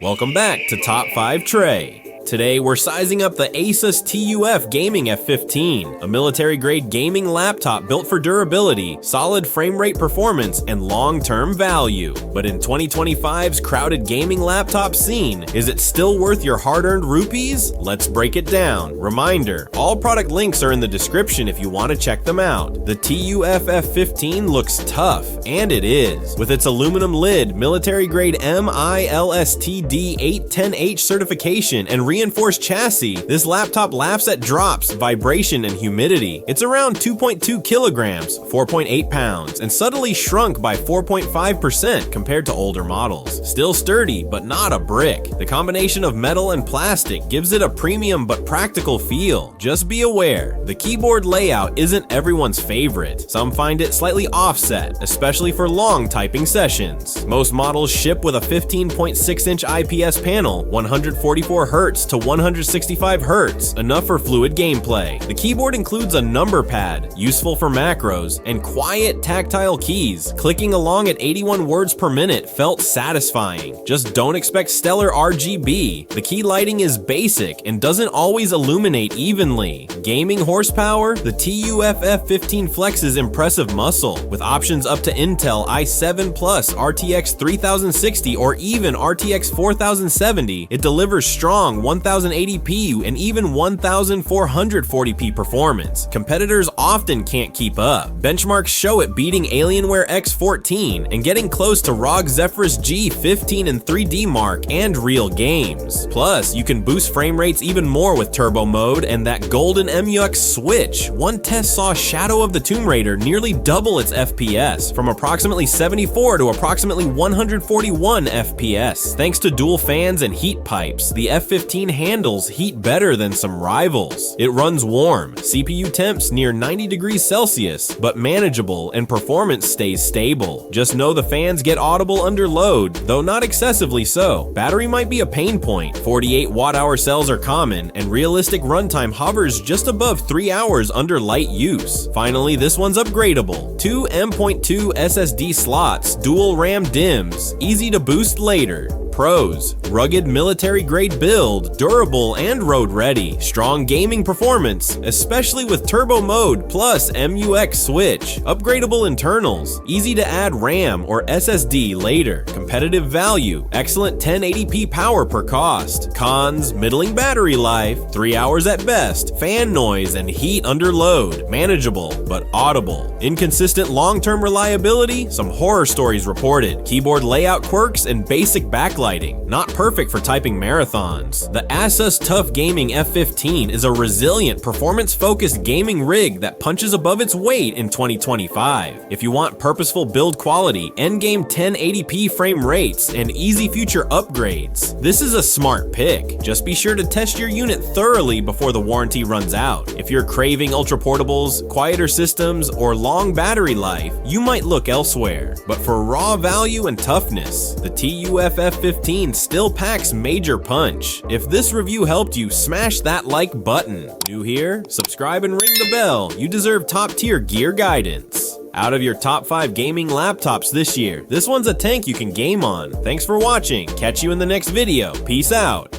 Welcome back to Top 5 Trey. Today we're sizing up the ASUS TUF Gaming F15, a military-grade gaming laptop built for durability, solid frame rate performance, and long-term value. But in 2025's crowded gaming laptop scene, is it still worth your hard-earned rupees? Let's break it down. Reminder, all product links are in the description if you want to check them out. The TUF F15 looks tough, and it is. With its aluminum lid, military-grade MIL-STD 810H certification, and reinforced chassis, this laptop laughs at drops, vibration, and humidity. It's around 2.2 kilograms, 4.8 pounds, and subtly shrunk by 4.5% compared to older models. Still sturdy, but not a brick. The combination of metal and plastic gives it a premium but practical feel. Just be aware, the keyboard layout isn't everyone's favorite. Some find it slightly offset, especially for long typing sessions. Most models ship with a 15.6-inch IPS panel, 144 Hz to 165 Hz, enough for fluid gameplay. The keyboard includes a number pad, useful for macros, and quiet tactile keys. Clicking along at 81 words per minute felt satisfying. Just don't expect stellar RGB. The key lighting is basic and doesn't always illuminate evenly. Gaming horsepower, the TUF F15 flexes impressive muscle. With options up to Intel i7 Plus, RTX 3060, or even RTX 4070, it delivers strong 1080p and even 1440p performance. Competitors often can't keep up. Benchmarks show it beating Alienware X14 and getting close to ROG Zephyrus G15 and 3D Mark and real games. Plus, you can boost frame rates even more with turbo mode and that golden MUX switch. One test saw Shadow of the Tomb Raider nearly double its FPS, from approximately 74 to approximately 141 FPS. Thanks to dual fans and heat pipes, the F15 handles heat better than some rivals. It runs warm, CPU temps near 90 degrees Celsius, but manageable, and performance stays stable. Just know the fans get audible under load, though not excessively so. Battery might be a pain point. 48 watt-hour cells are common, and realistic runtime hovers just above 3 hours under light use. Finally, this one's upgradable. 2 M.2 SSD slots, dual RAM DIMMs, easy to boost later. Pros: rugged military-grade build, durable and road-ready, strong gaming performance, especially with turbo mode plus MUX switch, upgradable internals, easy to add RAM or SSD later, competitive value, excellent 1080p power per cost. Cons: middling battery life, 3 hours at best, fan noise and heat under load, manageable but audible. Inconsistent long-term reliability, some horror stories reported, keyboard layout quirks and basic backlighting. Not perfect for typing marathons. The ASUS TUF Gaming F15 is a resilient, performance-focused gaming rig that punches above its weight in 2025. If you want purposeful build quality, endgame 1080p frame rates, and easy future upgrades, this is a smart pick. Just be sure to test your unit thoroughly before the warranty runs out. If you're craving ultra portables, quieter systems, or long battery life, you might look elsewhere. But for raw value and toughness, the TUF F15 still packs major punch. If this review helped you, smash that like button. New here? Subscribe and ring the bell. You deserve top-tier gear guidance. Out of your top 5 gaming laptops this year, this one's a tank you can game on. Thanks for watching. Catch you in the next video. Peace out.